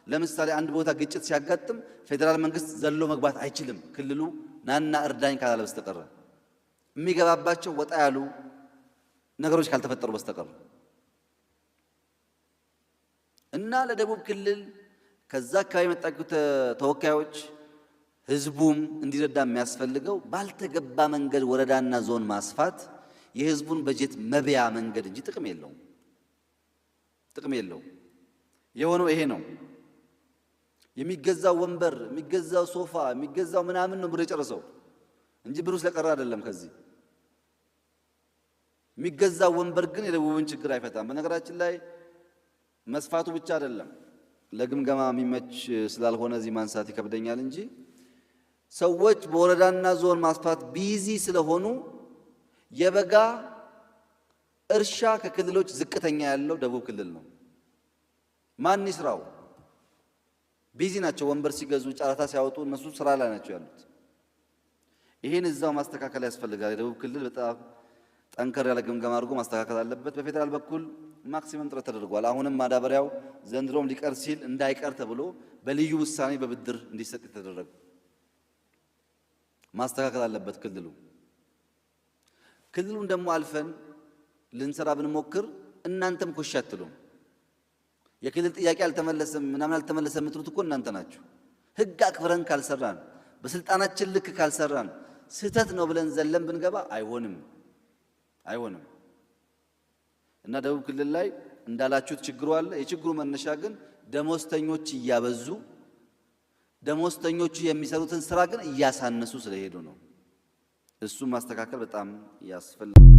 ለምሳሌ አንድ ቦታ ግጭት ሲያጋጥም ፌደራል መንግስት ዘሎ መግባት አይችልም፣ ክልሉ ናና እርዳኝ ካላለ በስተቀር የሚገባባቸው ወጣ ያሉ ነገሮች ካልተፈጠሩ በስተቀር እና ለደቡብ ክልል ከዛ አካባቢ የመጣችሁ ተወካዮች ህዝቡም እንዲረዳ የሚያስፈልገው ባልተገባ መንገድ ወረዳና ዞን ማስፋት የህዝቡን በጀት መብያ መንገድ እንጂ ጥቅም የለውም። የሆነው ይሄ ነው። የሚገዛው ወንበር፣ የሚገዛው ሶፋ፣ የሚገዛው ምናምን ነው ብር የጨረሰው እንጂ ብሩ ስለቀረ አይደለም። ከዚህ የሚገዛው ወንበር ግን የደቡብን ችግር አይፈታም። በነገራችን ላይ መስፋቱ ብቻ አይደለም፣ ለግምገማ የሚመች ስላልሆነ እዚህ ማንሳት ይከብደኛል እንጂ ሰዎች በወረዳና ዞን ማስፋት ቢዚ ስለሆኑ የበጋ እርሻ ከክልሎች ዝቅተኛ ያለው ደቡብ ክልል ነው። ማን ይስራው? ቢዚ ናቸው። ወንበር ሲገዙ ጨረታ ሲያወጡ እነሱ ስራ ላይ ናቸው ያሉት። ይሄን እዛው ማስተካከል ያስፈልጋል። የደቡብ ክልል በጣም ጠንከር ያለ ግምገማ አድርጎ ማስተካከል አለበት። በፌደራል በኩል ማክሲመም ጥረት ተደርጓል። አሁንም ማዳበሪያው ዘንድሮም ሊቀር ሲል እንዳይቀር ተብሎ በልዩ ውሳኔ በብድር እንዲሰጥ የተደረገ ማስተካከል አለበት ክልሉን ደግሞ አልፈን ልንሰራ ብንሞክር እናንተም ኮሽ አትሉም። የክልል ጥያቄ አልተመለሰም ምናምን አልተመለሰም የምትሉት እኮ እናንተ ናችሁ። ህግ አክብረን ካልሰራን በስልጣናችን ልክ ካልሰራን ስህተት ነው ብለን ዘለን ብንገባ አይሆንም። እና ደቡብ ክልል ላይ እንዳላችሁት ችግሩ አለ። የችግሩ መነሻ ግን ደሞዝተኞች እያበዙ ደሞዝተኞቹ የሚሰሩትን ስራ ግን እያሳነሱ ስለሄዱ ነው። እሱን ማስተካከል በጣም ያስፈልጋል።